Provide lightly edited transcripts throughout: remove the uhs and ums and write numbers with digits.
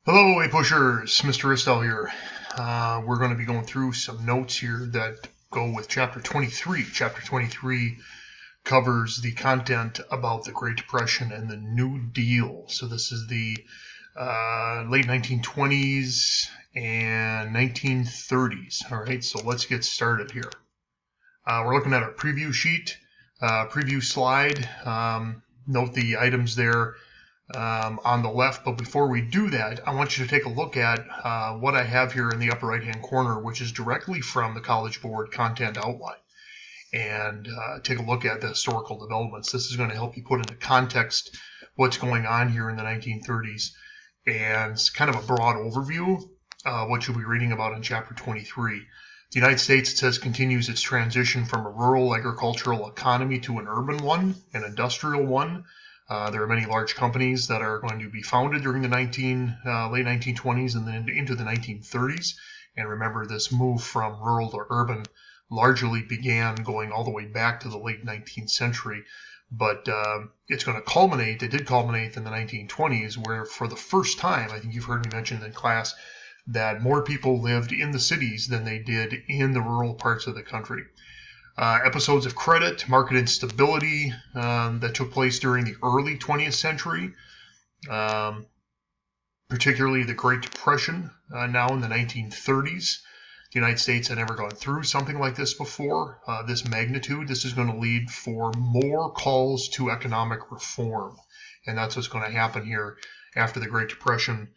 Hello, A-Pushers. Mr. Ristau here. We're going to be going through some notes here that go with Chapter 23. Chapter 23 covers the content about the Great Depression and the New Deal. So this is the late 1920s and 1930s. All right, so let's get started here. We're looking at our preview sheet, preview slide. Note the items there on the left, but before we do that, I want you to take a look at what I have here in the upper right hand corner, which is directly from the College Board content outline, and take a look at the historical developments. This is going to help you put into context what's going on here in the 1930s and kind of a broad overview of what you'll be reading about in chapter 23. The United States, it says, continues its transition from a rural agricultural economy to an urban one, an industrial one. There are many large companies that are going to be founded during the late 1920s and then into the 1930s. And remember, this move from rural to urban largely began going all the way back to the late 19th century. But it's going to culminate, it did culminate in the 1920s, where for the first time, I think you've heard me mention in class, that more people lived in the cities than they did in the rural parts of the country. Episodes of credit, market instability that took place during the early 20th century, particularly the Great Depression now in the 1930s. The United States had never gone through something like this before, this magnitude. This is going to lead for more calls to economic reform, and that's what's going to happen here after the Great Depression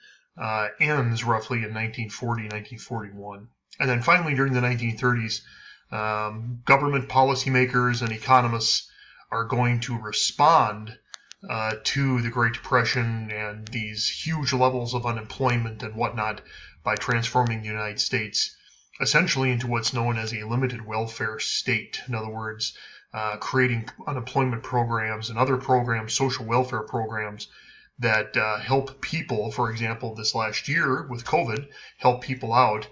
ends roughly in 1940, 1941. And then finally during the 1930s, government policymakers and economists are going to respond to the Great Depression and these huge levels of unemployment and whatnot by transforming the United States essentially into what's known as a limited welfare state. In other words, creating unemployment programs and other programs, social welfare programs that help people. For example, this last year with COVID, help people out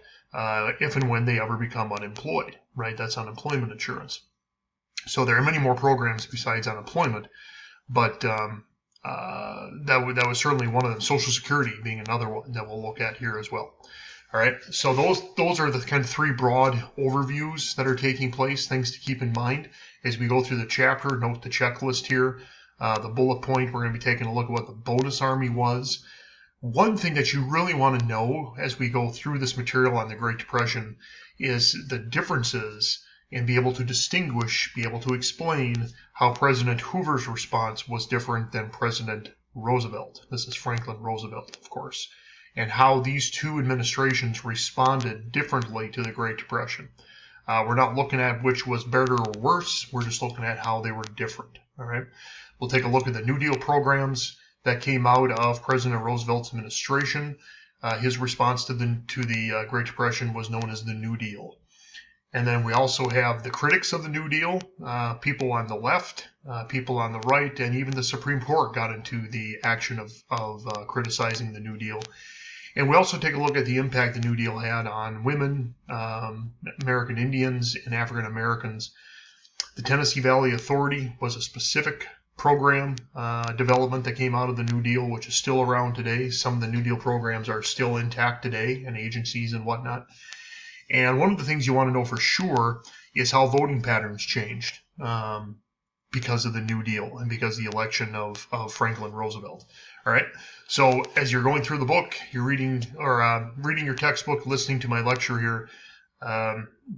if and when they ever become unemployed, right? That's unemployment insurance. So there are many more programs besides unemployment, but that was certainly one of them. Social Security being another one that we'll look at here as well. All right, so those are the kind of three broad overviews that are taking place, things to keep in mind as we go through the chapter. Note the checklist here. The bullet point, we're going to be taking a look at what the bonus army was. One thing that you really want to know as we go through this material on the Great Depression is the differences and be able to distinguish, be able to explain how President Hoover's response was different than President Roosevelt. This is Franklin Roosevelt, of course, and how these two administrations responded differently to the Great Depression. We're not looking at which was better or worse. We're just looking at how they were different. All right. We'll take a look at the New Deal programs that came out of President Roosevelt's administration. His response to the Great Depression was known as the New Deal. And then we also have the critics of the New Deal, people on the left, people on the right, and even the Supreme Court got into the action of criticizing the New Deal. And we also take a look at the impact the New Deal had on women, American Indians, and African Americans. The Tennessee Valley Authority was a specific program development that came out of the New Deal, which is still around today. Some of the New Deal programs are still intact today, and agencies and whatnot. And one of the things you want to know for sure is how voting patterns changed because of the New Deal and because of the election of Franklin Roosevelt. All right. So as you're going through the book, you're reading your textbook, listening to my lecture here,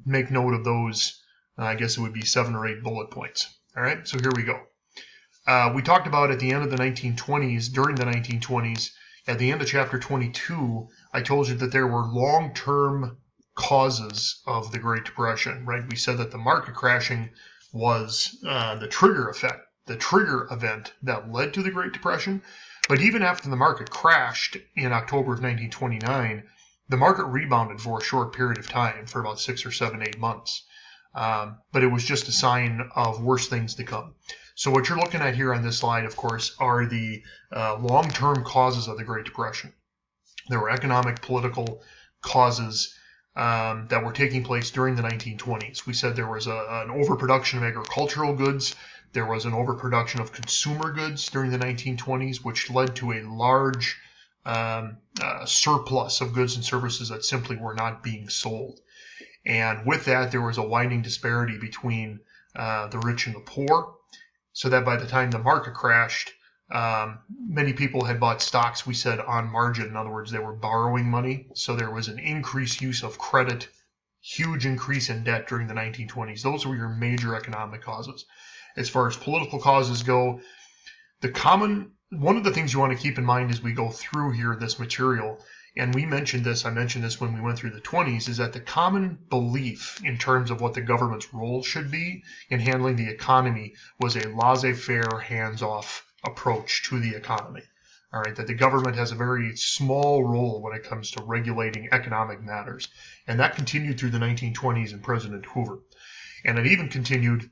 make note of those. I guess it would be 7 or 8 bullet points. All right. So here we go. We talked about at the end of the 1920s, during the 1920s, at the end of chapter 22, I told you that there were long-term causes of the Great Depression, right? We said that the market crashing was the trigger effect, the trigger event that led to the Great Depression. But even after the market crashed in October of 1929, the market rebounded for a short period of time, for about 6 or 7, 8 months. But it was just a sign of worse things to come. So what you're looking at here on this slide, of course, are the long-term causes of the Great Depression. There were economic, political causes that were taking place during the 1920s. We said there was an overproduction of agricultural goods. There was an overproduction of consumer goods during the 1920s, which led to a large surplus of goods and services that simply were not being sold. And with that, there was a widening disparity between the rich and the poor, so that by the time the market crashed, many people had bought stocks, we said, on margin. In other words, they were borrowing money. So there was an increased use of credit, huge increase in debt during the 1920s. Those were your major economic causes. As far as political causes go, one of the things you want to keep in mind as we go through here this material, and I mentioned this when we went through the 20s, is that the common belief in terms of what the government's role should be in handling the economy was a laissez-faire, hands-off approach to the economy. All right, that the government has a very small role when it comes to regulating economic matters. And that continued through the 1920s and President Hoover. And it even continued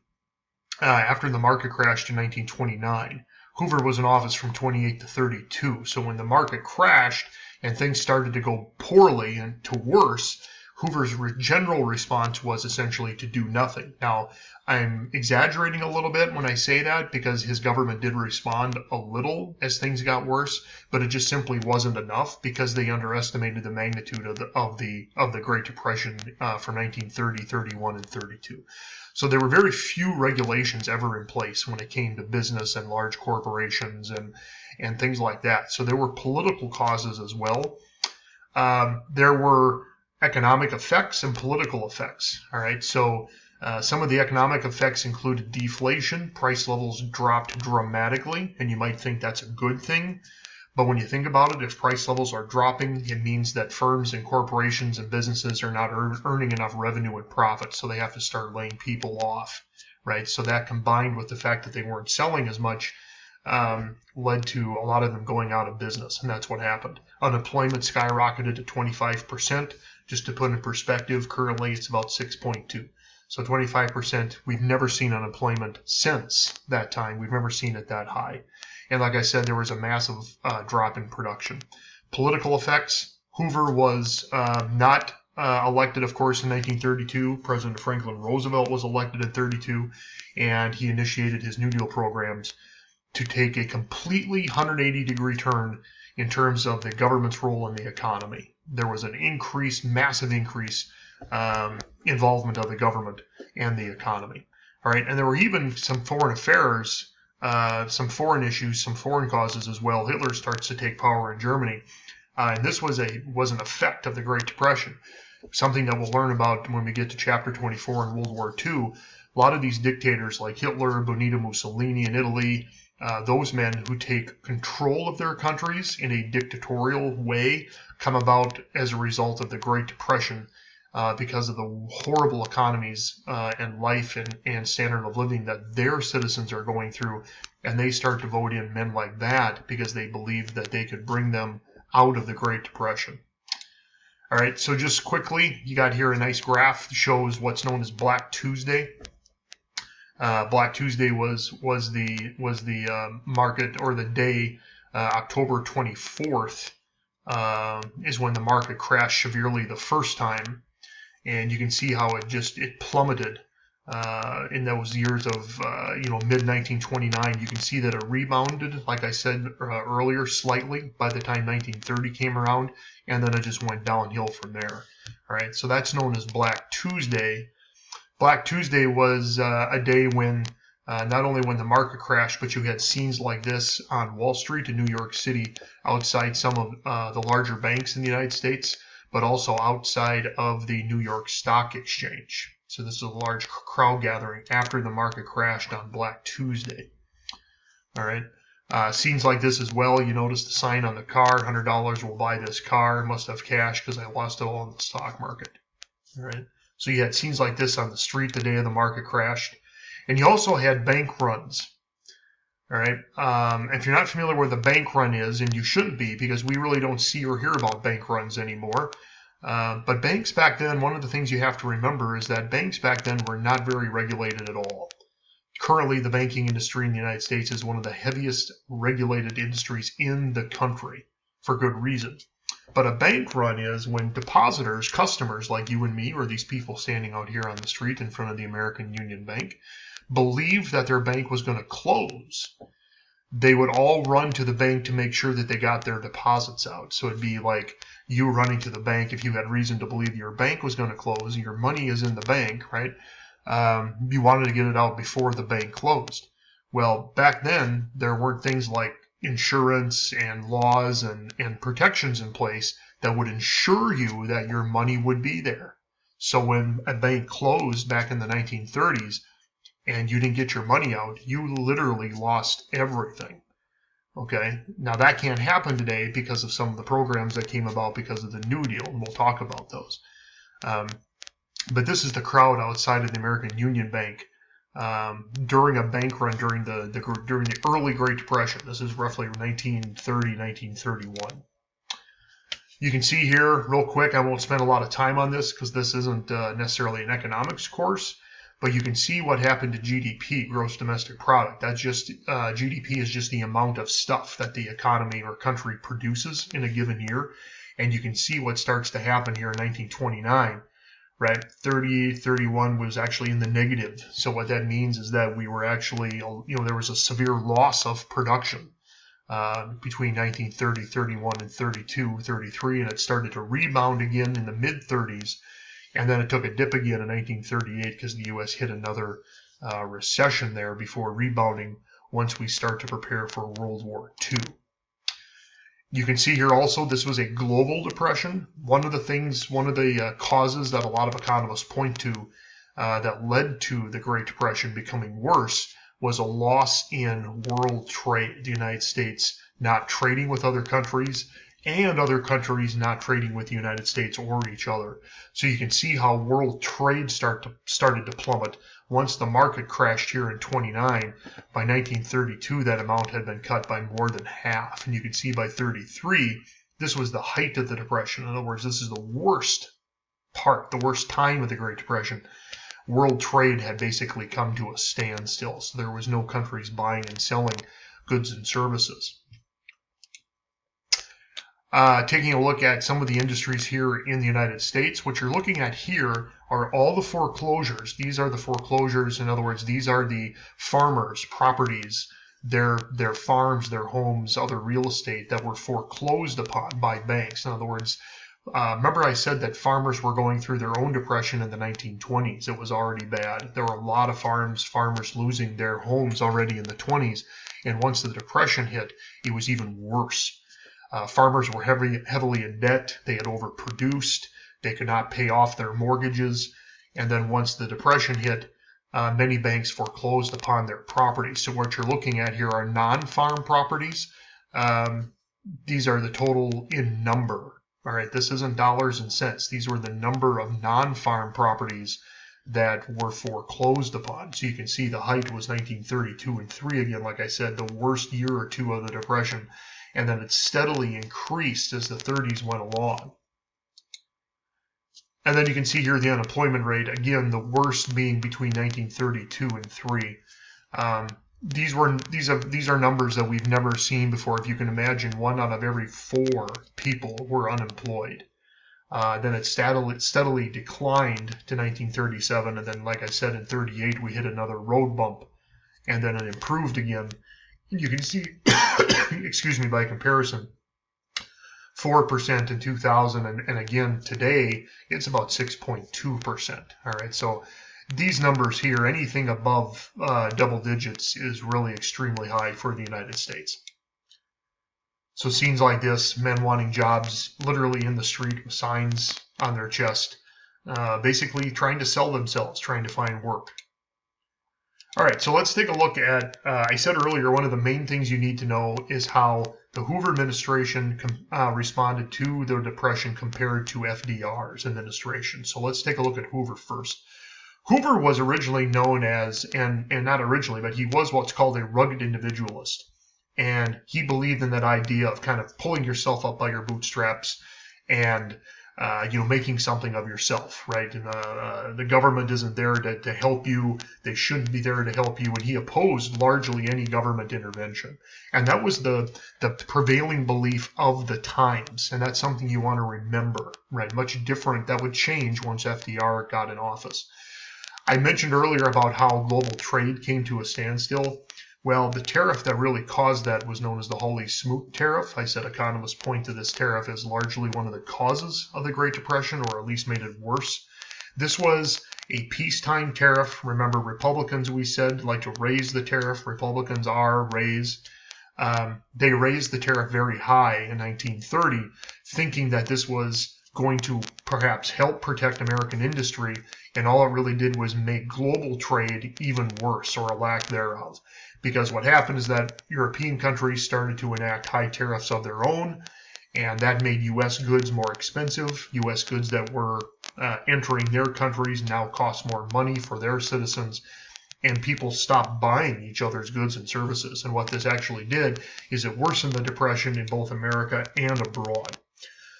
after the market crashed in 1929. Hoover was in office from 28 to 32. So when the market crashed and things started to go poorly and to worse, Hoover's general response was essentially to do nothing. Now, I'm exaggerating a little bit when I say that because his government did respond a little as things got worse, but it just simply wasn't enough because they underestimated the magnitude of the Great Depression from 1930, 31, and 32. So there were very few regulations ever in place when it came to business and large corporations and things like that. So there were political causes as well. There were economic effects and political effects. All right, so some of the economic effects included deflation. Price levels dropped dramatically, and you might think that's a good thing. But when you think about it, if price levels are dropping, it means that firms and corporations and businesses are not earning enough revenue and profit, so they have to start laying people off, right? So that combined with the fact that they weren't selling as much led to a lot of them going out of business, and that's what happened. Unemployment skyrocketed to 25%. Just to put in perspective, currently it's about 6.2. So 25%, we've never seen unemployment since that time. We've never seen it that high. And like I said, there was a massive drop in production. Political effects, Hoover was not elected, of course, in 1932. President Franklin Roosevelt was elected in 32, and he initiated his New Deal programs to take a completely 180-degree turn in terms of the government's role in the economy. There was an massive increase involvement of the government and the economy. All right, and there were even some foreign affairs, some foreign issues, some foreign causes as well. Hitler starts to take power in Germany, and this was an effect of the Great Depression, something that we'll learn about when we get to Chapter 24 in World War II. A lot of these dictators like Hitler, Benito Mussolini in Italy, those men who take control of their countries in a dictatorial way come about as a result of the Great Depression because of the horrible economies and life and standard of living that their citizens are going through. And they start to vote in men like that because they believed that they could bring them out of the Great Depression. All right, so just quickly, you got here a nice graph that shows what's known as Black Tuesday. Black Tuesday was the market, or the day, October 24th is when the market crashed severely the first time, and you can see how it plummeted in those years of mid 1929. You can see that it rebounded, like I said earlier, slightly by the time 1930 came around, and then it just went downhill from there. All right, so that's known as Black Tuesday. Black Tuesday was a day when not only when the market crashed, but you had scenes like this on Wall Street in New York City, outside some of the larger banks in the United States, but also outside of the New York Stock Exchange. So this is a large crowd gathering after the market crashed on Black Tuesday. All right. Scenes like this as well. You notice the sign on the car, $100 will buy this car. Must have cash because I lost it all in the stock market. All right. So you had scenes like this on the street the day of the market crashed. And you also had bank runs. All right. If you're not familiar where the bank run is, and you shouldn't be because we really don't see or hear about bank runs anymore. But banks back then, one of the things you have to remember is that banks back then were not very regulated at all. Currently, the banking industry in the United States is one of the heaviest regulated industries in the country for good reason. But a bank run is when depositors, customers like you and me, or these people standing out here on the street in front of the American Union Bank, believed that their bank was going to close. they would all run to the bank to make sure that they got their deposits out. So it'd be like you running to the bank if you had reason to believe your bank was going to close and your money is in the bank, right? You wanted to get it out before the bank closed. Well, back then, there weren't things like insurance and laws and protections in place that would ensure you that your money would be there. So when a bank closed back in the 1930s and you didn't get your money out, you literally lost everything. Okay, now that can't happen today because of some of the programs that came about because of the New Deal, and we'll talk about those. But this is the crowd outside of the American Union Bank during a bank run during the early Great Depression. This is roughly 1930, 1931. You can see here real quick, I won't spend a lot of time on this because this isn't necessarily an economics course, but you can see what happened to GDP, gross domestic product. That's just GDP is just the amount of stuff that the economy or country produces in a given year. And you can see what starts to happen here in 1929, right? 31 was actually in the negative. So what that means is that we were actually, there was a severe loss of production between 1930, 31, and 32, 33, and it started to rebound again in the mid-30s. And then it took a dip again in 1938 because the U.S. hit another recession there before rebounding once we start to prepare for World War II. You can see here also this was a global depression. One of the causes that a lot of economists point to that led to the Great Depression becoming worse was a loss in world trade. The United States not trading with other countries and other countries not trading with the United States or each other. So you can see how world trade started to plummet. Once the market crashed here in 29, by 1932 that amount had been cut by more than half. And you can see by 33, this was the height of the Depression. In other words, this is the worst time of the Great Depression. World trade had basically come to a standstill. So there was no countries buying and selling goods and services. Taking a look at some of the industries here in the United States, what you're looking at here are all the foreclosures. These are the foreclosures. In other words, these are the farmers' properties, their farms, their homes, other real estate that were foreclosed upon by banks. In other words, remember I said that farmers were going through their own depression in the 1920s. It was already bad. There were a lot of farmers losing their homes already in the 20s. And once the depression hit, it was even worse. Farmers were heavily in debt. They had overproduced. They could not pay off their mortgages. And then once the depression hit, many banks foreclosed upon their properties. So what you're looking at here are non-farm properties. These are the total in number. All right, this isn't dollars and cents. These were the number of non-farm properties that were foreclosed upon. So you can see the height was 1932 and 3 again, like I said, the worst year or two of the Depression. And then it steadily increased as the 30s went along. And then you can see here the unemployment rate, again, the worst being between 1932 and 3. These are numbers that we've never seen before. If you can imagine, 1 out of every 4 people were unemployed. Then it steadily declined to 1937, and then, like I said, in 38 we hit another road bump, and then it improved again. You can see, excuse me, by comparison, 4% in 2000, and again today it's about 6.2%. All right, so these numbers here, anything above double digits, is really extremely high for the United States. So scenes like this, men wanting jobs literally in the street with signs on their chest, basically trying to sell themselves, trying to find work. All right, so let's take a look at, I said earlier, one of the main things you need to know is how the Hoover administration responded to the Depression compared to FDR's administration. So let's take a look at Hoover first. Hoover was originally known as, and not originally, but he was what's called a rugged individualist. And he believed in that idea of kind of pulling yourself up by your bootstraps and making something of yourself, right? And, the government isn't there to help you. They shouldn't be there to help you. And he opposed largely any government intervention. And that was the prevailing belief of the times. And that's something you want to remember, right? Much different. That would change once FDR got in office. I mentioned earlier about how global trade came to a standstill. Well, the tariff that really caused that was known as the Hawley-Smoot tariff. I said economists point to this tariff as largely one of the causes of the Great Depression, or at least made it worse. This was a peacetime tariff. Remember, Republicans, we said, like to raise the tariff. Republicans they raised the tariff very high in 1930, thinking that this was going to perhaps help protect American industry, and all it really did was make global trade even worse, or a lack thereof. Because what happened is that European countries started to enact high tariffs of their own, and that made U.S. goods more expensive. U.S. goods that were entering their countries now cost more money for their citizens, and people stopped buying each other's goods and services. And what this actually did is it worsened the Depression in both America and abroad.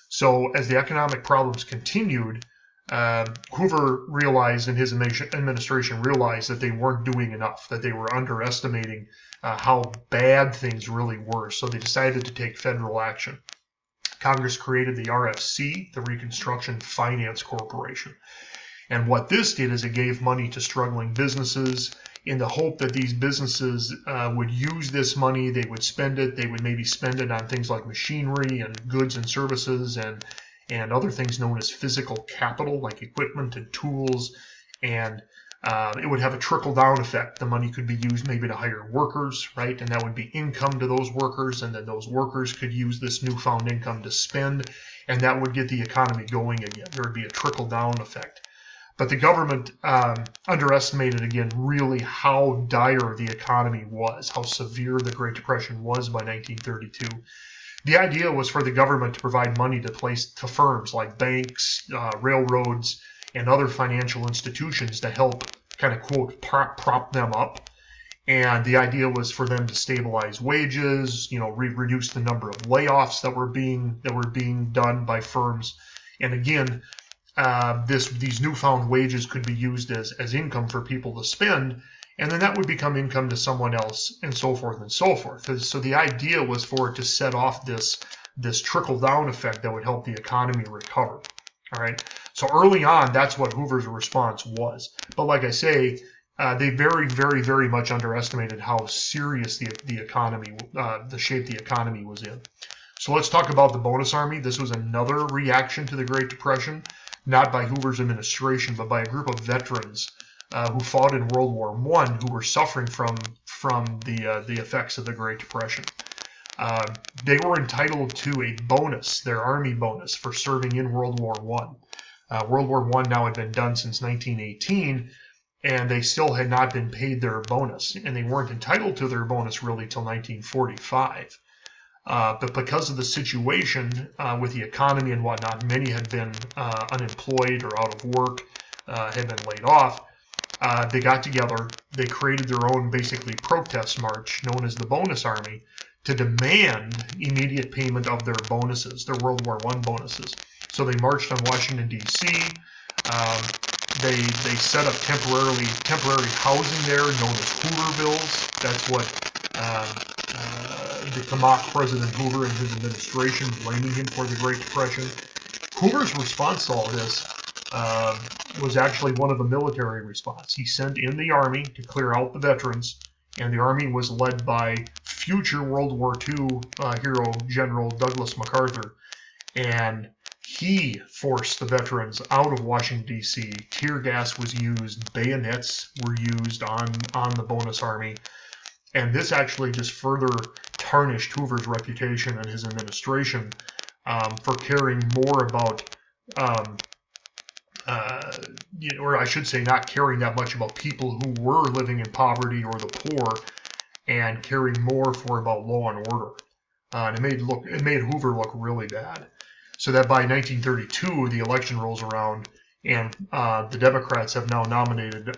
So as the economic problems continued, Hoover realized, and his administration realized, that they weren't doing enough, that they were underestimating how bad things really were. So they decided to take federal action. Congress created the RFC, the Reconstruction Finance Corporation. And what this did is it gave money to struggling businesses in the hope that these businesses would use this money, they would spend it, they would maybe spend it on things like machinery and goods and services and other things known as physical capital, like equipment and tools, and it would have a trickle-down effect. The money could be used maybe to hire workers, right? And that would be income to those workers, and then those workers could use this newfound income to spend, and that would get the economy going again. There would be a trickle-down effect. But the government underestimated, again, really how dire the economy was, how severe the Great Depression was by 1932. The idea was for the government to provide money to firms like banks, railroads, and other financial institutions to help kind of, quote, prop them up. And the idea was for them to stabilize wages, reduce the number of layoffs that were being done by firms. And again, these newfound wages could be used as income for people to spend, and then that would become income to someone else, and so forth and so forth. So the idea was for it to set off this trickle-down effect that would help the economy recover. All right. So early on, that's what Hoover's response was. But like I say, they very, very, very much underestimated how serious the economy, the shape the economy was in. So let's talk about the bonus army. This was another reaction to the Great Depression, not by Hoover's administration, but by a group of veterans who fought in World War I, who were suffering from the effects of the Great Depression. They were entitled to a bonus, their army bonus, for serving in World War I. World War I now had been done since 1918, and they still had not been paid their bonus, and they weren't entitled to their bonus really till 1945. But because of the situation with the economy and whatnot, many had been unemployed or out of work, had been laid off. They got together, they created their own basically protest march known as the Bonus Army to demand immediate payment of their bonuses, their World War I bonuses. So they marched on Washington, D.C. They set up temporary housing there known as Hoovervilles. That's what to mock President Hoover and his administration, blaming him for the Great Depression. Hoover's response to all this was actually one of a military response. He sent in the army to clear out the veterans, and the army was led by future World War II hero General Douglas MacArthur, and he forced the veterans out of Washington, D.C. Tear gas was used, bayonets were used on the bonus army, and this actually just further tarnished Hoover's reputation and his administration for caring more about, or I should say not caring that much about people who were living in poverty or the poor, and caring more about law and order. And it made Hoover look really bad. So that by 1932, the election rolls around, and the Democrats have now nominated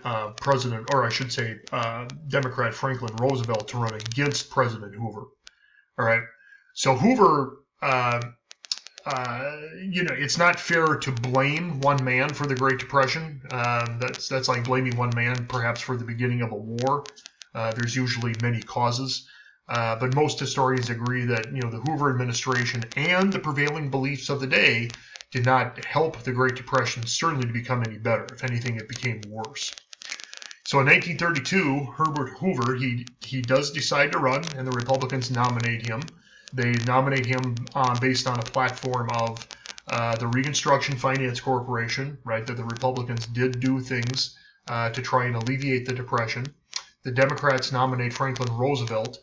Democrat Franklin Roosevelt to run against President Hoover. All right. So Hoover, it's not fair to blame one man for the Great Depression. That's like blaming one man perhaps for the beginning of a war. There's usually many causes. But most historians agree that the Hoover administration and the prevailing beliefs of the day did not help the Great Depression certainly to become any better. If anything, it became worse. So in 1932, Herbert Hoover, he does decide to run, and the Republicans nominate him. They nominate him based on a platform of the Reconstruction Finance Corporation, right, that the Republicans did do things to try and alleviate the Depression. The Democrats nominate Franklin Roosevelt.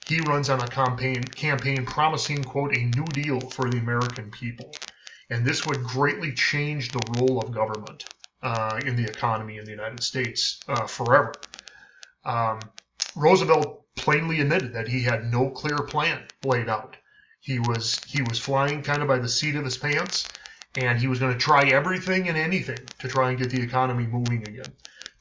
He runs on a campaign promising, quote, a New Deal for the American people. And this would greatly change the role of government in the economy in the United States forever. Roosevelt plainly admitted that he had no clear plan laid out. He was flying kind of by the seat of his pants, and he was going to try everything and anything to try and get the economy moving again.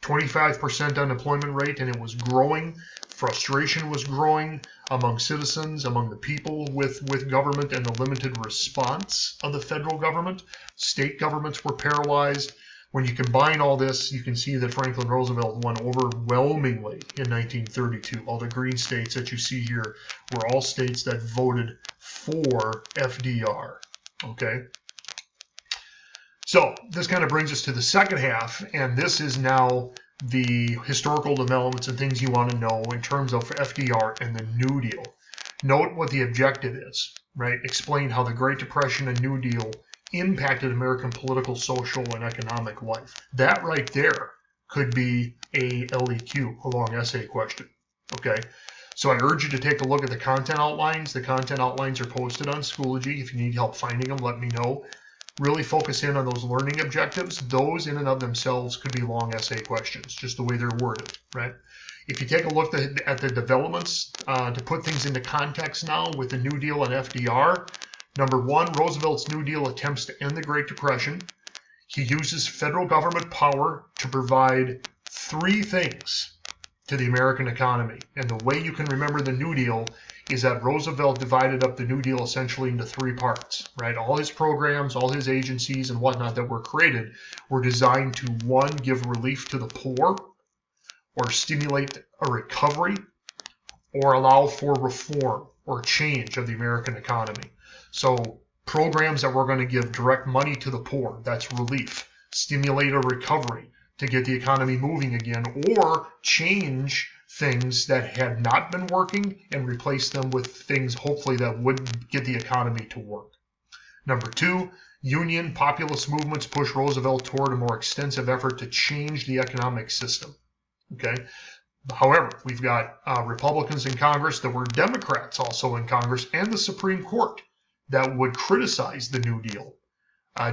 25% unemployment rate, and it was growing. Frustration was growing among citizens, among the people with government and the limited response of the federal government. State governments were paralyzed. When you combine all this, you can see that Franklin Roosevelt won overwhelmingly in 1932. All the green states that you see here were all states that voted for FDR. Okay? So this kind of brings us to the second half, and this is now the historical developments and things you want to know in terms of FDR and the New Deal. Note what the objective is, right? Explain how the Great Depression and New Deal impacted American political, social, and economic life. That right there could be a LEQ, a long essay question, okay? So I urge you to take a look at the content outlines. The content outlines are posted on Schoology. If you need help finding them, let me know. Really focus in on those learning objectives. Those in and of themselves could be long essay questions, just the way they're worded, right? If you take a look at the developments, to put things into context now with the New Deal and FDR, number one, Roosevelt's New Deal attempts to end the Great Depression. He uses federal government power to provide three things to the American economy. And the way you can remember the New Deal is that Roosevelt divided up the New Deal essentially into three parts, right? All his programs, all his agencies and whatnot that were created were designed to, one, give relief to the poor, or stimulate a recovery, or allow for reform or change of the American economy. So programs that were going to give direct money to the poor, that's relief, stimulate a recovery to get the economy moving again, or change things that had not been working and replace them with things hopefully that would get the economy to work. Number two, union populist movements push Roosevelt toward a more extensive effort to change the economic system. Okay. However, we've got Republicans in Congress. There were Democrats also in Congress and the Supreme Court that would criticize the New Deal.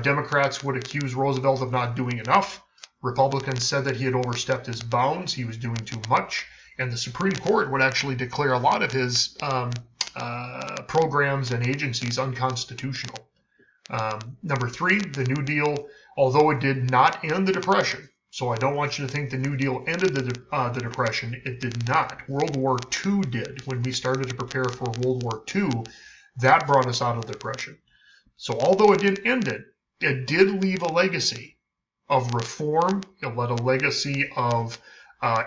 Democrats would accuse Roosevelt of not doing enough. Republicans said that he had overstepped his bounds. He was doing too much. And the Supreme Court would actually declare a lot of his programs and agencies unconstitutional. Number three, the New Deal, although it did not end the Depression, so I don't want you to think the New Deal ended the Depression. It did not. World War II did. When we started to prepare for World War II, that brought us out of the Depression. So although it didn't end it, it did leave a legacy of reform. It led a legacy of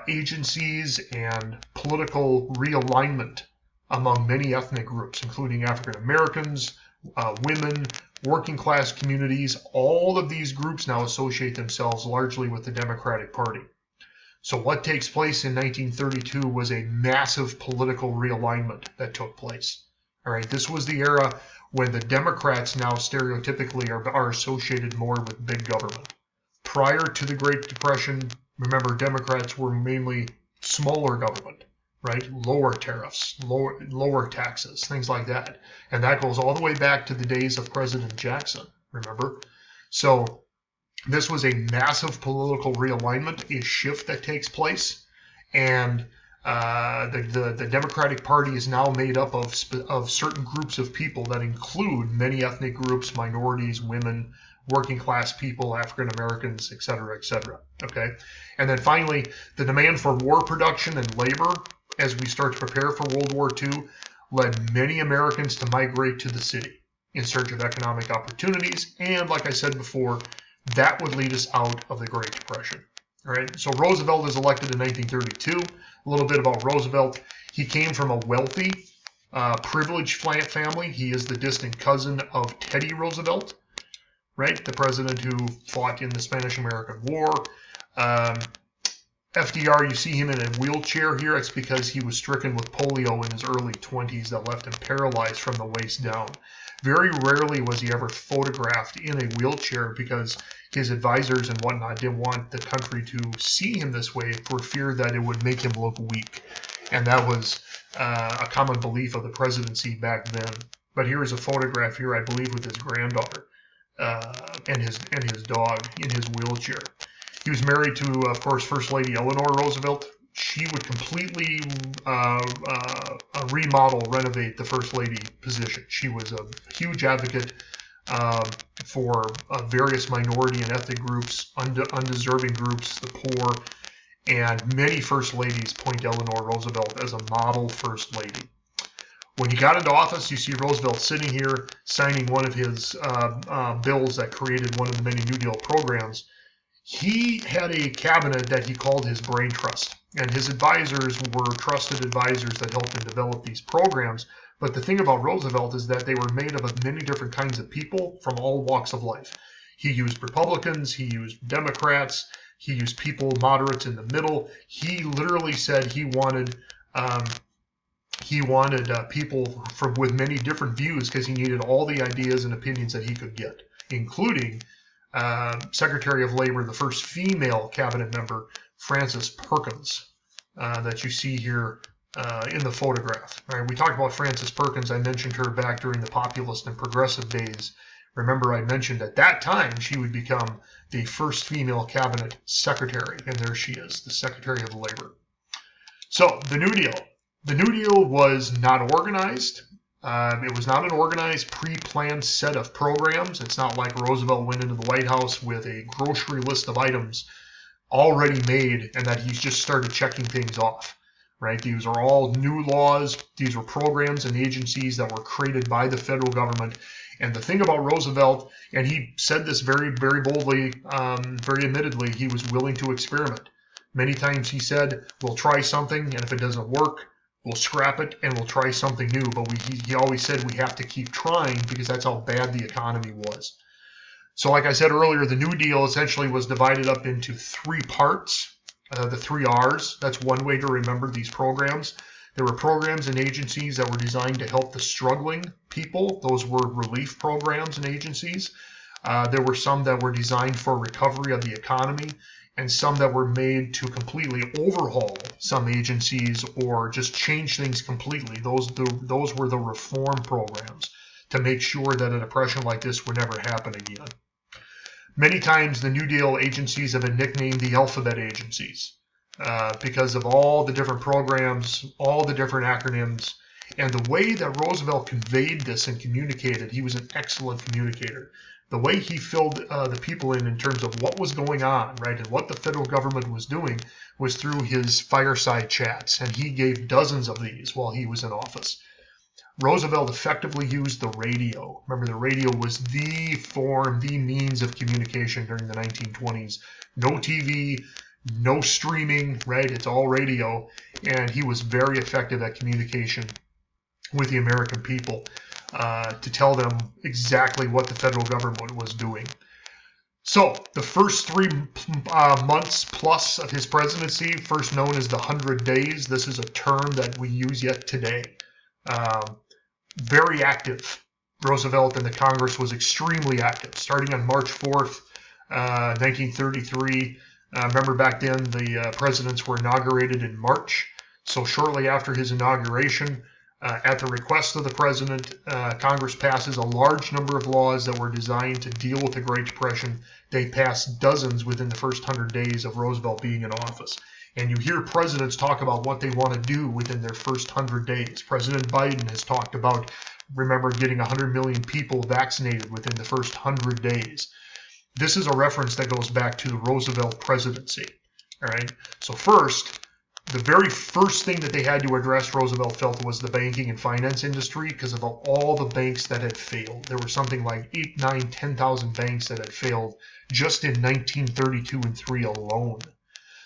agencies and political realignment among many ethnic groups, including African Americans, women, working class communities. All of these groups now associate themselves largely with the Democratic Party. So what takes place in 1932 was a massive political realignment that took place. All right, this was the era when the Democrats now stereotypically are associated more with big government. Prior to the Great Depression, remember, Democrats were mainly smaller government, right? Lower tariffs, lower taxes, things like that. And that goes all the way back to the days of President Jackson, remember? So this was a massive political realignment, a shift that takes place. And the Democratic Party is now made up of certain groups of people that include many ethnic groups, minorities, women, working class people, African Americans, et cetera, okay? And then finally, the demand for war production and labor as we start to prepare for World War II led many Americans to migrate to the city in search of economic opportunities. And like I said before, that would lead us out of the Great Depression. All right, so Roosevelt is elected in 1932. A little bit about Roosevelt. He came from a wealthy, privileged family. He is the distant cousin of Teddy Roosevelt, right? The president who fought in the Spanish-American War. FDR, you see him in a wheelchair here. It's because he was stricken with polio in his early 20s that left him paralyzed from the waist down. Very rarely was he ever photographed in a wheelchair because his advisors and whatnot didn't want the country to see him this way for fear that it would make him look weak. And that was a common belief of the presidency back then. But here is a photograph here, I believe, with his granddaughter and his dog in his wheelchair. He was married to, of course, First Lady Eleanor Roosevelt. She would completely remodel, renovate the First Lady position. She was a huge advocate for various minority and ethnic groups, undeserving groups, the poor, and many First Ladies point Eleanor Roosevelt as a model First Lady. When he got into office, you see Roosevelt sitting here signing one of his bills that created one of the many New Deal programs. He had a cabinet that he called his brain trust, and his advisors were trusted advisors that helped him develop these programs. But the thing about Roosevelt is that they were made up of many different kinds of people from all walks of life. He used Republicans, he used Democrats, he used people, moderates in the middle. He literally said he wanted people with many different views because he needed all the ideas and opinions that he could get, including Secretary of Labor, the first female cabinet member, Frances Perkins, that you see here in the photograph. All right, we talked about Frances Perkins. I mentioned her back during the populist and progressive days. Remember, I mentioned at that time she would become the first female cabinet secretary, and there she is, the Secretary of Labor. So, the New Deal. The New Deal was not organized. It was not an organized, pre-planned set of programs. It's not like Roosevelt went into the White House with a grocery list of items already made and that he's just started checking things off, right? These are all new laws. These were programs and agencies that were created by the federal government. And the thing about Roosevelt, and he said this very, very boldly, very admittedly, he was willing to experiment. Many times he said, we'll try something, and if it doesn't work, we'll scrap it and we'll try something new. But he always said we have to keep trying because that's how bad the economy was. So like I said earlier, the New Deal essentially was divided up into three parts, the 3 R's. That's one way to remember these programs. There were programs and agencies that were designed to help the struggling people. Those were relief programs and agencies. There were some that were designed for recovery of the economy, and some that were made to completely overhaul some agencies or just change things completely. Those were the reform programs to make sure that a depression like this would never happen again. Many times the New Deal agencies have been nicknamed the alphabet agencies because of all the different programs, all the different acronyms, and the way that Roosevelt conveyed this and communicated. He was an excellent communicator. The way he filled the people in terms of what was going on, right, and what the federal government was doing was through his fireside chats, and he gave dozens of these while he was in office. Roosevelt effectively used the radio. Remember, the radio was the form, the means of communication during the 1920s. No TV, no streaming, right? It's all radio, and he was very effective at communication with the American people. To tell them exactly what the federal government was doing. So the first 3 months plus of his presidency, first known as the 100 days, this is a term that we use yet today. Very active. Roosevelt and the Congress was extremely active. Starting on March 4th, 1933, remember back then the presidents were inaugurated in March. So shortly after his inauguration, at the request of the president, Congress passes a large number of laws that were designed to deal with the Great Depression. They passed dozens within the first 100 days of Roosevelt being in office. And you hear presidents talk about what they want to do within their first 100 days. President Biden has talked about, remember, getting 100 million people vaccinated within the first 100 days. This is a reference that goes back to the Roosevelt presidency. All right. So first, the very first thing that they had to address, Roosevelt felt, was the banking and finance industry because of all the banks that had failed. There were something like 8, 9, 10,000 banks that had failed just in 1932 and 3 alone.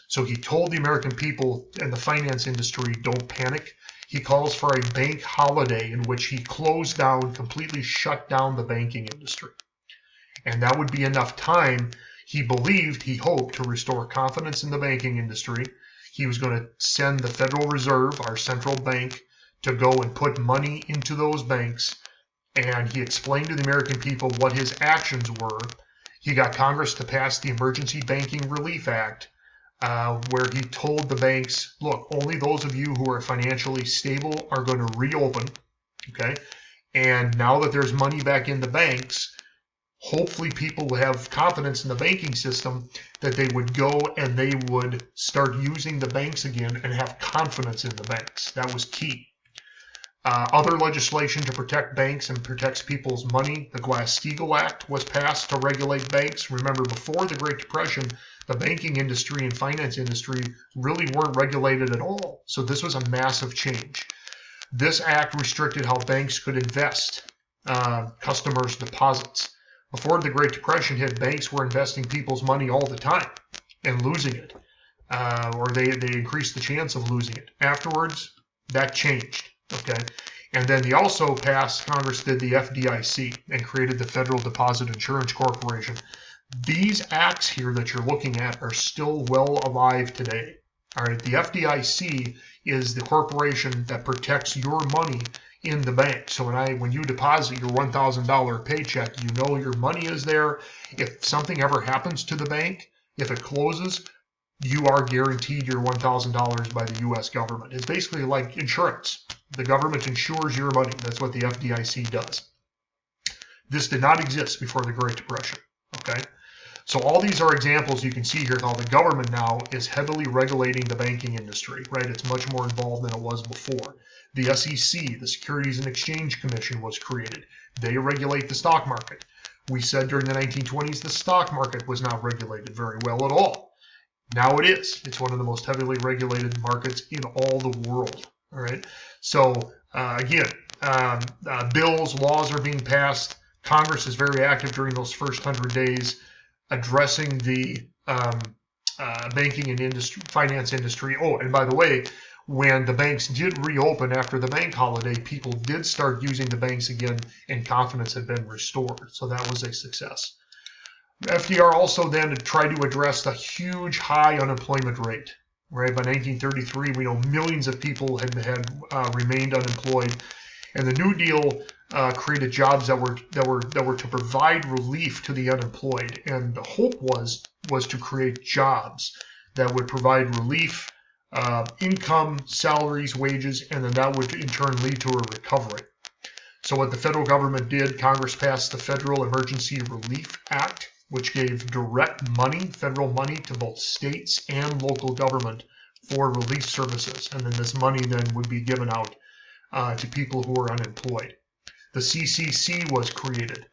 So he told the American people and the finance industry, don't panic. He calls for a bank holiday in which he closed down, completely shut down the banking industry. And that would be enough time. He believed, he hoped to restore confidence in the banking industry. He was going to send the Federal Reserve, our central bank, to go and put money into those banks. And he explained to the American people what his actions were. He got Congress to pass the Emergency Banking Relief Act, where he told the banks, look, only those of you who are financially stable are going to reopen, okay? And now that there's money back in the banks, hopefully people will have confidence in the banking system that they would go and they would start using the banks again and have confidence in the banks. That was key. Other legislation to protect banks and protects people's money, the Glass-Steagall Act was passed to regulate banks. Remember, before the Great Depression, the banking industry and finance industry really weren't regulated at all. So this was a massive change. This act restricted how banks could invest customers' deposits. Before the Great Depression hit, banks were investing people's money all the time and losing it, or they increased the chance of losing it. Afterwards, that changed. Okay, and then they also passed, Congress did the FDIC and created the Federal Deposit Insurance Corporation. These acts here that you're looking at are still well alive today. All right, the FDIC is the corporation that protects your money in the bank. So when you deposit your $1,000 paycheck, you know your money is there. If something ever happens to the bank, if it closes, you are guaranteed your $1,000 by the U.S. government. It's basically like insurance. The government insures your money. That's what the FDIC does. This did not exist before the Great Depression. Okay? So all these are examples you can see here how the government now is heavily regulating the banking industry, right? It's much more involved than it was before. The SEC, the Securities and Exchange Commission, was created. They regulate the stock market. We said during the 1920s the stock market was not regulated very well at all. Now it is. It's one of the most heavily regulated markets in all the world. All right. So again, bills, laws are being passed. Congress is very active during those first 100 days, addressing the banking and finance industry. Oh, and by the way, when the banks did reopen after the bank holiday, people did start using the banks again, and confidence had been restored. So that was a success. FDR also then tried to address the huge high unemployment rate. Right, by 1933, we know millions of people had remained unemployed, and the New Deal created jobs that were to provide relief to the unemployed. And the hope was to create jobs that would provide relief, income, salaries, wages, and then that would in turn lead to a recovery. So what the federal government did, Congress passed the Federal Emergency Relief Act, which gave direct money, federal money, to both states and local government for relief services. And then this money then would be given out to people who are unemployed. The CCC was created,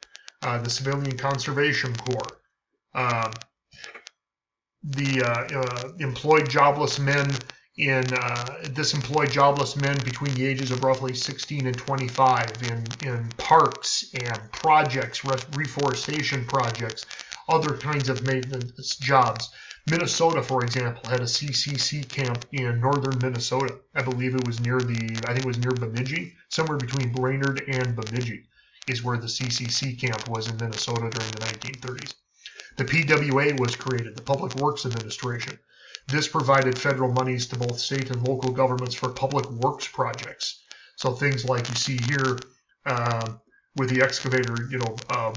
the Civilian Conservation Corps. The employed jobless men disemployed jobless men between the ages of roughly 16 and 25 in parks and projects, reforestation projects, other kinds of maintenance jobs. Minnesota, for example, had a CCC camp in northern Minnesota. I believe it was near Bemidji, somewhere between Brainerd and Bemidji is where the CCC camp was in Minnesota during the 1930s. The PWA was created, the Public Works Administration. This provided federal monies to both state and local governments for public works projects. So things like you see here with the excavator,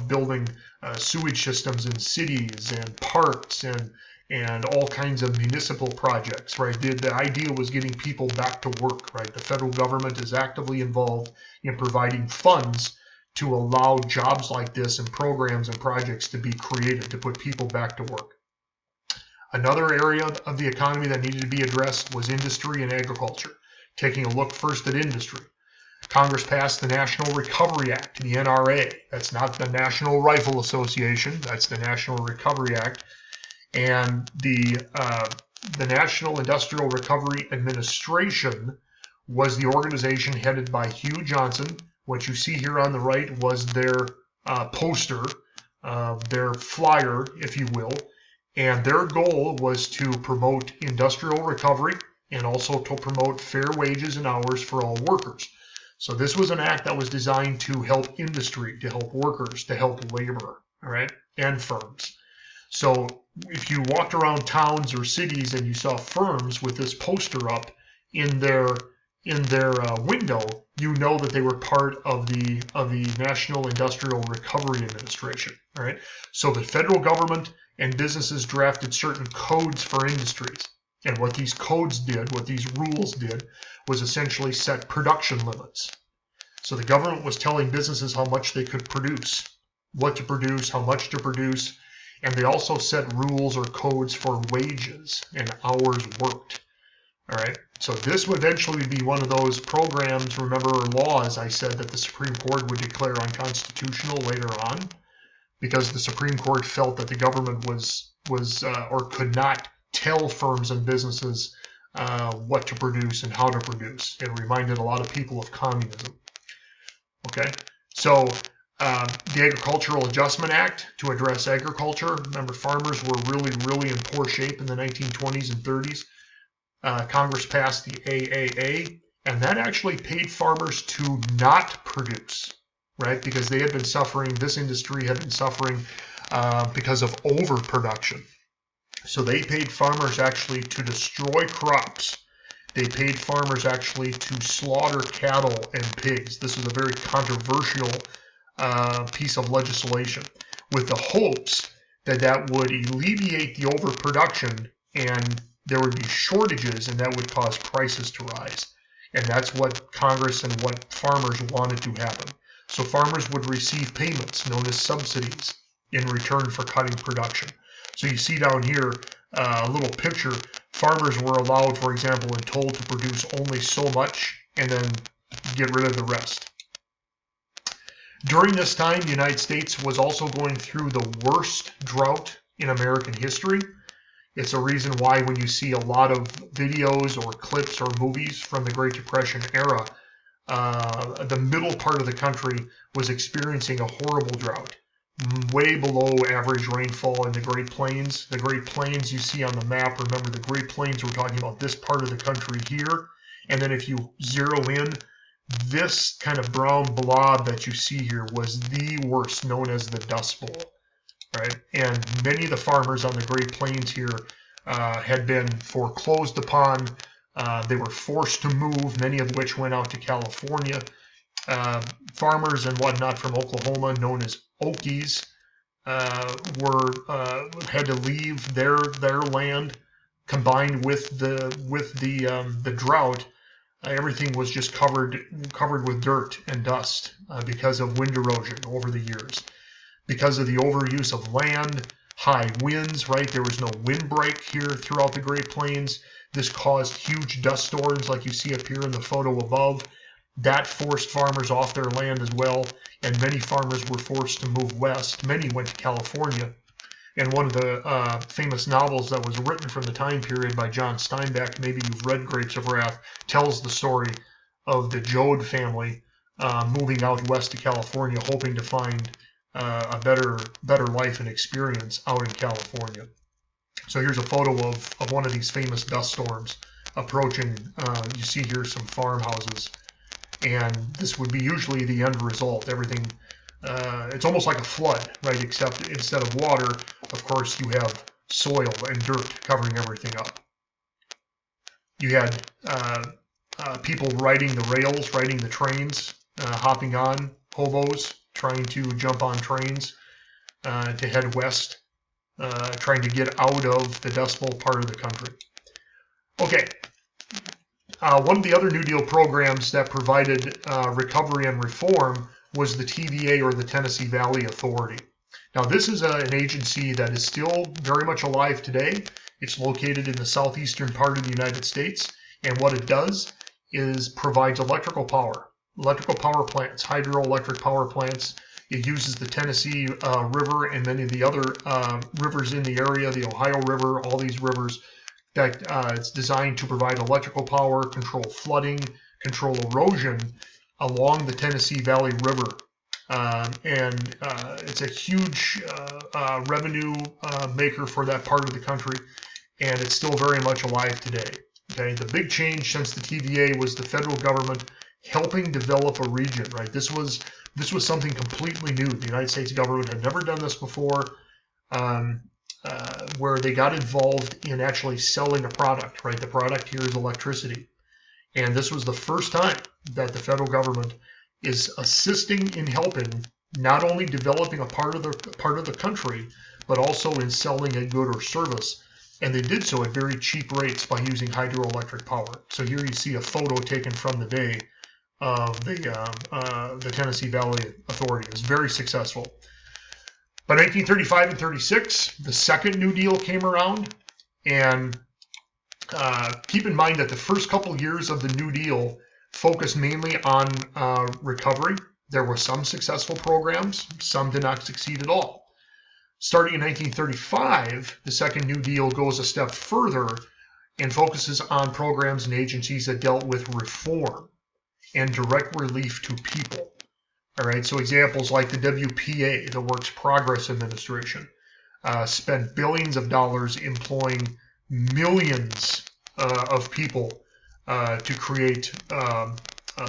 building sewage systems in cities and parks and all kinds of municipal projects, right? The idea was getting people back to work, right? The federal government is actively involved in providing funds to allow jobs like this and programs and projects to be created to put people back to work. Another area of the economy that needed to be addressed was industry and agriculture. Taking a look first at industry. Congress passed the National Recovery Act, the NRA. That's not the National Rifle Association. That's the National Recovery Act. And the National Industrial Recovery Administration was the organization headed by Hugh Johnson. What you see here on the right was their poster, their flyer, if you will. And their goal was to promote industrial recovery and also to promote fair wages and hours for all workers. So this was an act that was designed to help industry, to help workers, to help labor, all right, and firms. So if you walked around towns or cities and you saw firms with this poster up in their window, you know that they were part of the National Industrial Recovery Administration. All right. So the federal government and businesses drafted certain codes for industries. And what these codes did, what these rules did, was essentially set production limits. So the government was telling businesses how much they could produce, what to produce, how much to produce, and they also set rules or codes for wages and hours worked. All right, so this would eventually be one of those programs, remember, or laws, I said, that the Supreme Court would declare unconstitutional later on, because the Supreme Court felt that the government was or could not tell firms and businesses what to produce and how to produce. It reminded a lot of people of communism. Okay, so the Agricultural Adjustment Act to address agriculture. Remember, farmers were really in poor shape in the 1920s and 30s. Congress passed the AAA, and that actually paid farmers to not produce, right? Because they had been suffering, this industry had been suffering because of overproduction. So they paid farmers actually to destroy crops. They paid farmers actually to slaughter cattle and pigs. This was a very controversial piece of legislation, with the hopes that that would alleviate the overproduction and there would be shortages and that would cause prices to rise. And that's what Congress and what farmers wanted to happen. So farmers would receive payments known as subsidies in return for cutting production. So you see down here a little picture. Farmers were allowed, for example, and told to produce only so much and then get rid of the rest. During this time, the United States was also going through the worst drought in American history. It's a reason why when you see a lot of videos or clips or movies from the Great Depression era, the middle part of the country was experiencing a horrible drought, way below average rainfall in the Great Plains. The Great Plains you see on the map, remember the Great Plains, we're talking about this part of the country here. And then if you zero in, this kind of brown blob that you see here was the worst, known as the Dust Bowl. Right? And many of the farmers on the Great Plains here had been foreclosed upon. They were forced to move, many of which went out to California. Farmers and whatnot from Oklahoma, known as Okies, had to leave their land. Combined with the drought, everything was just covered with dirt and dust because of wind erosion over the years. Because of the overuse of land, high winds, right? There was no windbreak here throughout the Great Plains. This caused huge dust storms like you see up here in the photo above. That forced farmers off their land as well, and many farmers were forced to move west. Many went to California. And one of the famous novels that was written from the time period by John Steinbeck, maybe you've read Grapes of Wrath, tells the story of the Joad family moving out west to California, hoping to find a better life and experience out in California. So here's a photo of one of these famous dust storms approaching. You see here some farmhouses, and this would be usually the end result. Everything, it's almost like a flood, right? Except instead of water, of course, you have soil and dirt covering everything up. You had people riding the rails, riding the trains, hopping on, hobos, trying to jump on trains to head west, trying to get out of the Dust Bowl part of the country. Okay, one of the other New Deal programs that provided recovery and reform was the TVA, or the Tennessee Valley Authority. Now, this is an agency that is still very much alive today. It's located in the southeastern part of the United States, and what it does is provides electrical power plants, hydroelectric power plants. It uses the Tennessee River and many of the other rivers in the area, the Ohio River, all these rivers, that it's designed to provide electrical power, control flooding, control erosion along the Tennessee Valley River. And it's a huge revenue maker for that part of the country, and it's still very much alive today. Okay, the big change since the TVA was the federal government helping develop a region, right? This was something completely new. The United States government had never done this before. where they got involved in actually selling a product, right? The product here is electricity. And this was the first time that the federal government is assisting in helping not only developing a part of the country, but also in selling a good or service. And they did so at very cheap rates by using hydroelectric power. So here you see a photo taken from the day of the Tennessee Valley Authority. It was very successful. By 1935 and 36, the second New Deal came around, and keep in mind that the first couple years of the New Deal focused mainly on recovery. There were some successful programs, some did not succeed at all. Starting in 1935, the second New Deal goes a step further and focuses on programs and agencies that dealt with reform and direct relief to people. All right, so examples like the WPA, the Works Progress Administration, spent billions of dollars employing millions of people to create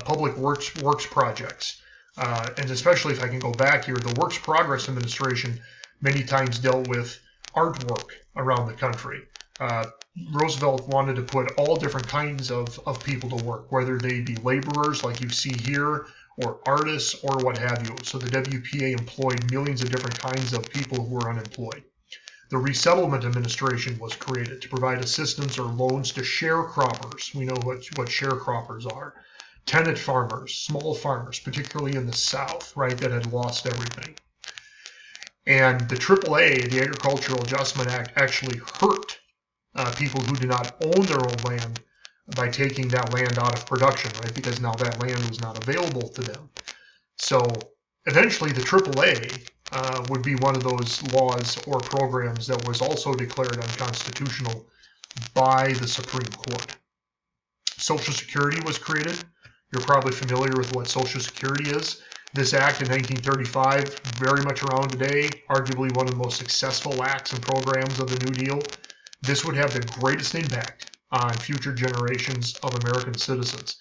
public works projects. And especially if I can go back here, the Works Progress Administration many times dealt with artwork around the country. Roosevelt wanted to put all different kinds of people to work, whether they be laborers like you see here, or artists, or what have you. So the WPA employed millions of different kinds of people who were unemployed. The Resettlement Administration was created to provide assistance or loans to sharecroppers. We know what sharecroppers are. Tenant farmers, small farmers, particularly in the South, right, that had lost everything. And the AAA, the Agricultural Adjustment Act, actually hurt people who did not own their own land by taking that land out of production, right? Because now that land was not available to them. So eventually the AAA would be one of those laws or programs that was also declared unconstitutional by the Supreme Court. Social Security was created. You're probably familiar with what Social Security is. This act in 1935, very much around today, arguably one of the most successful acts and programs of the New Deal. This would have the greatest impact on future generations of American citizens.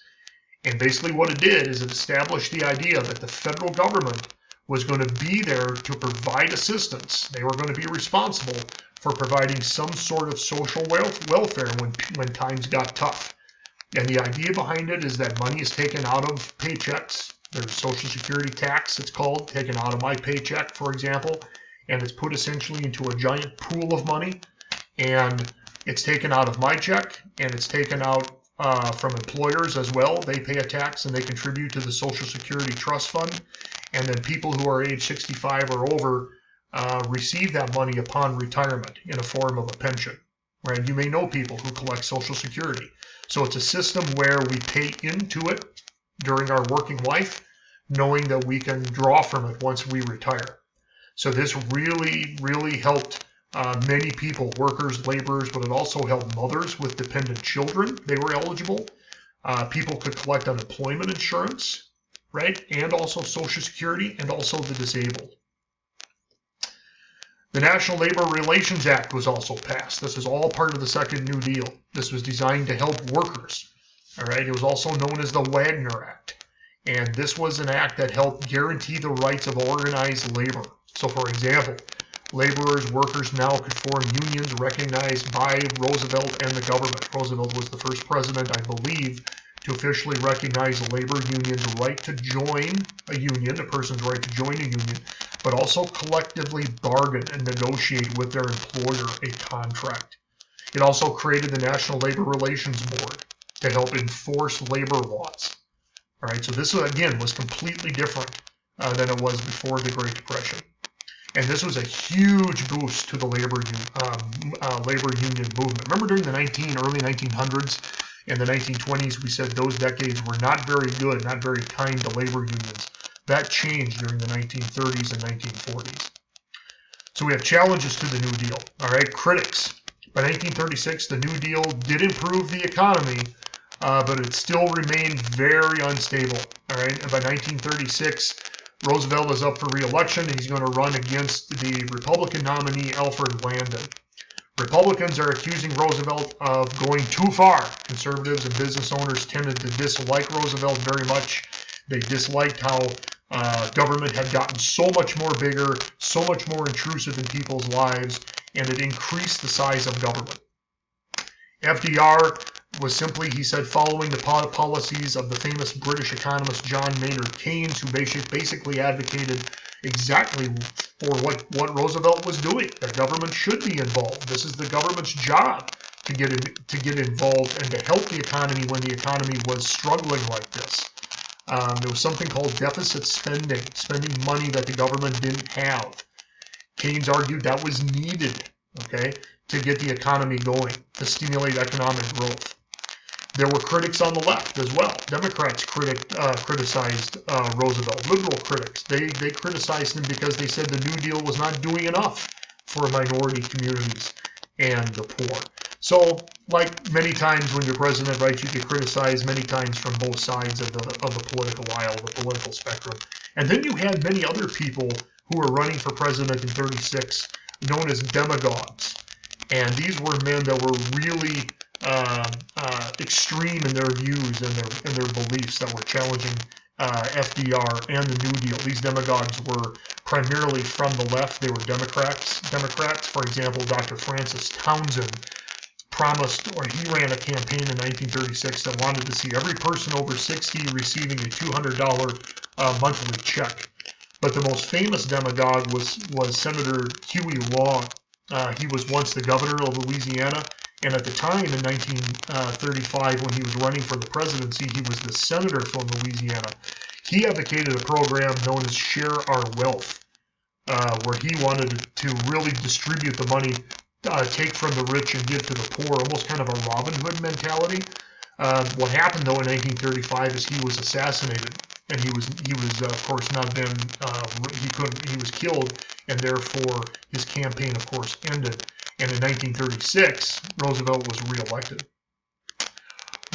And basically what it did is it established the idea that the federal government was going to be there to provide assistance. They were going to be responsible for providing some sort of social welfare when times got tough. And the idea behind it is that money is taken out of paychecks. There's Social Security tax, it's called, taken out of my paycheck, for example, and it's put essentially into a giant pool of money. And it's taken out of my check, and it's taken out from employers as well. They pay a tax and they contribute to the Social Security Trust Fund. And then people who are age 65 or over receive that money upon retirement in a form of a pension. Right? You may know people who collect Social Security. So it's a system where we pay into it during our working life, knowing that we can draw from it once we retire. So this really, really helped many people, workers, laborers, but it also helped mothers with dependent children. They were eligible. People could collect unemployment insurance, right? And also Social Security, and also the disabled. The National Labor Relations Act was also passed. This is all part of the Second New Deal. This was designed to help workers. All right. It was also known as the Wagner Act. And this was an act that helped guarantee the rights of organized labor. So, for example, laborers, workers now could form unions recognized by Roosevelt and the government. Roosevelt was the first president, I believe, to officially recognize a labor union's right to join a union, a person's right to join a union, but also collectively bargain and negotiate with their employer a contract. It also created the National Labor Relations Board to help enforce labor laws. All right, so this, again, was completely different than it was before the Great Depression. And this was a huge boost to the labor union movement. Remember during the early 1900s and the 1920s, we said those decades were not very good, not very kind to labor unions. That changed during the 1930s and 1940s. So we have challenges to the New Deal. All right, critics. By 1936, the New Deal did improve the economy, but it still remained very unstable. All right, and by 1936, Roosevelt is up for re-election. He's going to run against the Republican nominee, Alfred Landon. Republicans are accusing Roosevelt of going too far. Conservatives and business owners tended to dislike Roosevelt very much. They disliked how government had gotten so much more bigger, so much more intrusive in people's lives, and it increased the size of government. FDR was simply, he said, following the policies of the famous British economist John Maynard Keynes, who basically advocated exactly for what Roosevelt was doing. That government should be involved. This is the government's job to get involved and to help the economy when the economy was struggling like this. There was something called deficit spending money that the government didn't have. Keynes argued that was needed, okay, to get the economy going, to stimulate economic growth. There were critics on the left as well. Democrats criticized Roosevelt. Liberal critics, they criticized him because they said the New Deal was not doing enough for minority communities and the poor. So, like many times when you're president, right, you get criticized many times from both sides of the political aisle, the political spectrum. And then you had many other people who were running for president in '36, known as demagogues. And these were men that were really extreme in their views and their beliefs, that were challenging FDR and the New Deal. These demagogues were primarily from the left. They were Democrats. For example, Dr. Francis Townsend promised, or he ran a campaign in 1936 that wanted to see every person over 60 receiving a $200 monthly check. But the most famous demagogue was Senator Huey Long. He was once the governor of Louisiana, and at the time in 1935, when he was running for the presidency, he was the senator from Louisiana. He advocated a program known as Share Our Wealth, where he wanted to really distribute the money, take from the rich and give to the poor, almost kind of a Robin Hood mentality. What happened though in 1935 is he was assassinated, and he was of course not then he was killed, and therefore his campaign of course ended. And in 1936, Roosevelt was reelected.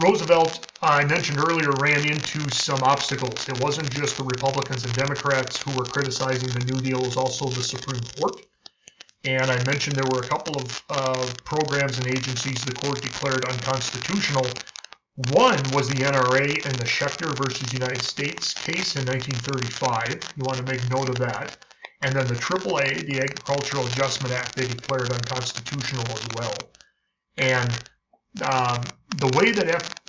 Roosevelt, I mentioned earlier, ran into some obstacles. It wasn't just the Republicans and Democrats who were criticizing the New Deal, it was also the Supreme Court. And I mentioned there were a couple of programs and agencies the court declared unconstitutional. One was the NRA and the Schechter versus United States case in 1935. You want to make note of that. And then the AAA, the Agricultural Adjustment Act, they declared unconstitutional as well. And the way that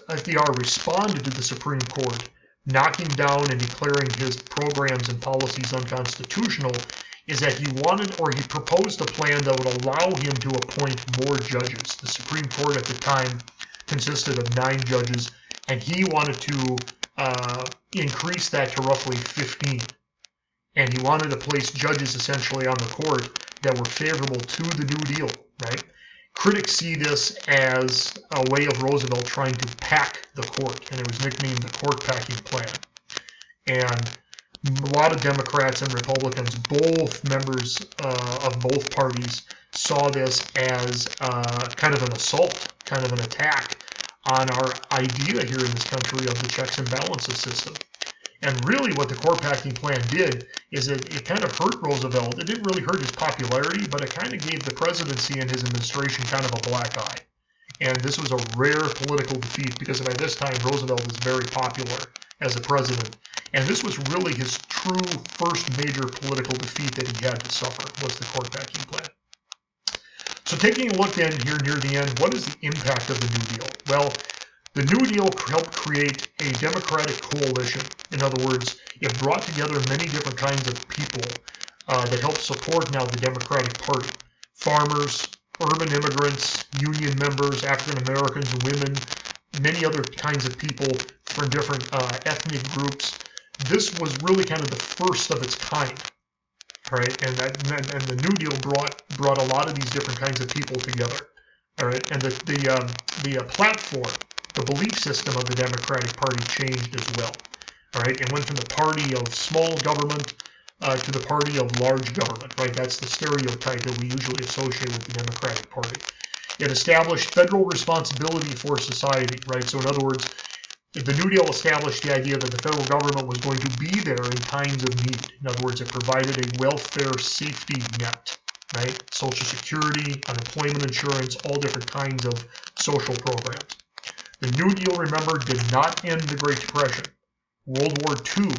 FDR responded to the Supreme Court, knocking down and declaring his programs and policies unconstitutional, is that he proposed a plan that would allow him to appoint more judges. The Supreme Court at the time consisted of 9 judges, and he wanted to increase that to roughly 15. And he wanted to place judges essentially on the court that were favorable to the New Deal, right? Critics see this as a way of Roosevelt trying to pack the court, and it was nicknamed the court packing plan. And a lot of Democrats and Republicans, both members of both parties, saw this as kind of an assault, kind of an attack on our idea here in this country of the checks and balances system. And really what the court packing plan did is it kind of hurt Roosevelt. It didn't really hurt his popularity, but it kind of gave the presidency and his administration kind of a black eye. And this was a rare political defeat because by this time Roosevelt was very popular as a president. And this was really his true first major political defeat that he had to suffer, was the court packing plan. So taking a look then here near the end, what is the impact of the New Deal? Well, the New Deal helped create a democratic coalition. In other words, it brought together many different kinds of people that helped support now the Democratic Party. Farmers, urban immigrants, union members, African Americans, women, many other kinds of people from different ethnic groups. This was really kind of the first of its kind, right? And the New Deal brought a lot of these different kinds of people together, all right? And the platform, the belief system of the Democratic Party changed as well, all right? It went from the party of small government to the party of large government, right? That's the stereotype that we usually associate with the Democratic Party. It established federal responsibility for society, right? So in other words, the New Deal established the idea that the federal government was going to be there in times of need. In other words, it provided a welfare safety net, right? Social Security, unemployment insurance, all different kinds of social programs. The New Deal, remember, did not end the Great Depression. World War II,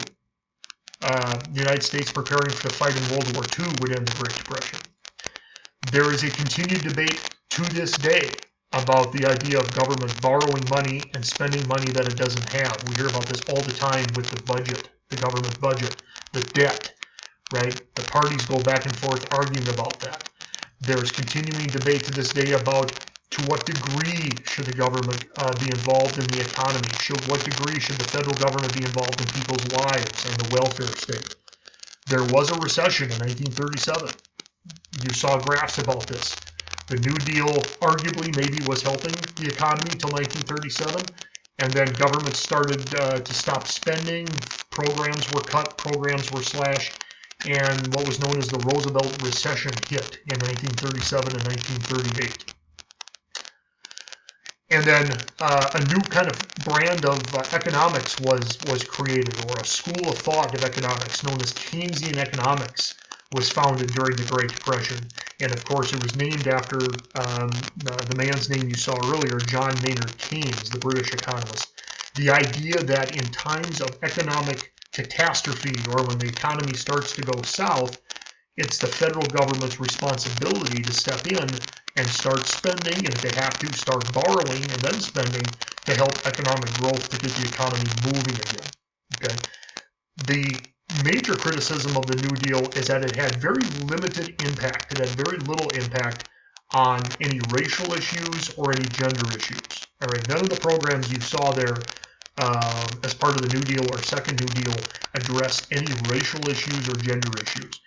the United States preparing to fight in World War II would end the Great Depression. There is a continued debate to this day about the idea of government borrowing money and spending money that it doesn't have. We hear about this all the time with the budget, the government budget, the debt, right? The parties go back and forth arguing about that. There's continuing debate to this day about to what degree should the government be involved in the economy? What degree should the federal government be involved in people's lives and the welfare state? There was a recession in 1937. You saw graphs about this. The New Deal arguably maybe was helping the economy till 1937, and then government started to stop spending, programs were cut, programs were slashed, and what was known as the Roosevelt recession hit in 1937 and 1938. And then a new kind of brand of economics was created, or a school of thought of economics known as Keynesian economics was founded during the Great Depression. And of course, it was named after the man's name you saw earlier, John Maynard Keynes, the British economist. The idea that in times of economic catastrophe, or when the economy starts to go south, it's the federal government's responsibility to step in and start spending, and if they have to, start borrowing and then spending to help economic growth to get the economy moving again. Okay. The major criticism of the New Deal is that it had very limited impact. It had very little impact on any racial issues or any gender issues. All right, none of the programs you saw there as part of the New Deal or Second New Deal addressed any racial issues or gender issues.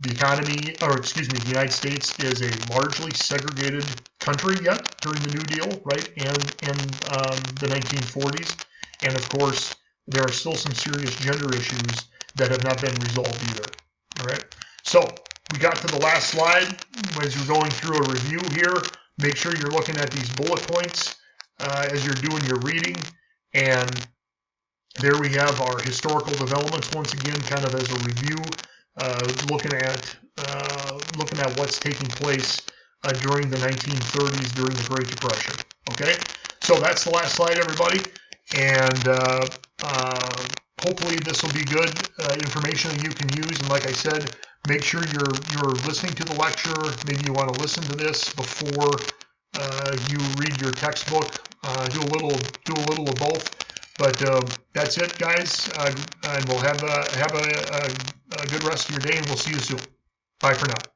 The the United States is a largely segregated country yet during the New Deal, right, and the 1940s. And of course, there are still some serious gender issues that have not been resolved either. All right. So we got to the last slide. As you're going through a review here, make sure you're looking at these bullet points as you're doing your reading. And there we have our historical developments once again, kind of as a review, looking at what's taking place during the 1930s, during the Great Depression. Okay. So that's the last slide, everybody. And hopefully this will be good information that you can use. And like I said, make sure you're listening to the lecture. Maybe you want to listen to this before you read your textbook. Do a little of both. But that's it, guys. And we'll have a good rest of your day, and we'll see you soon. Bye for now.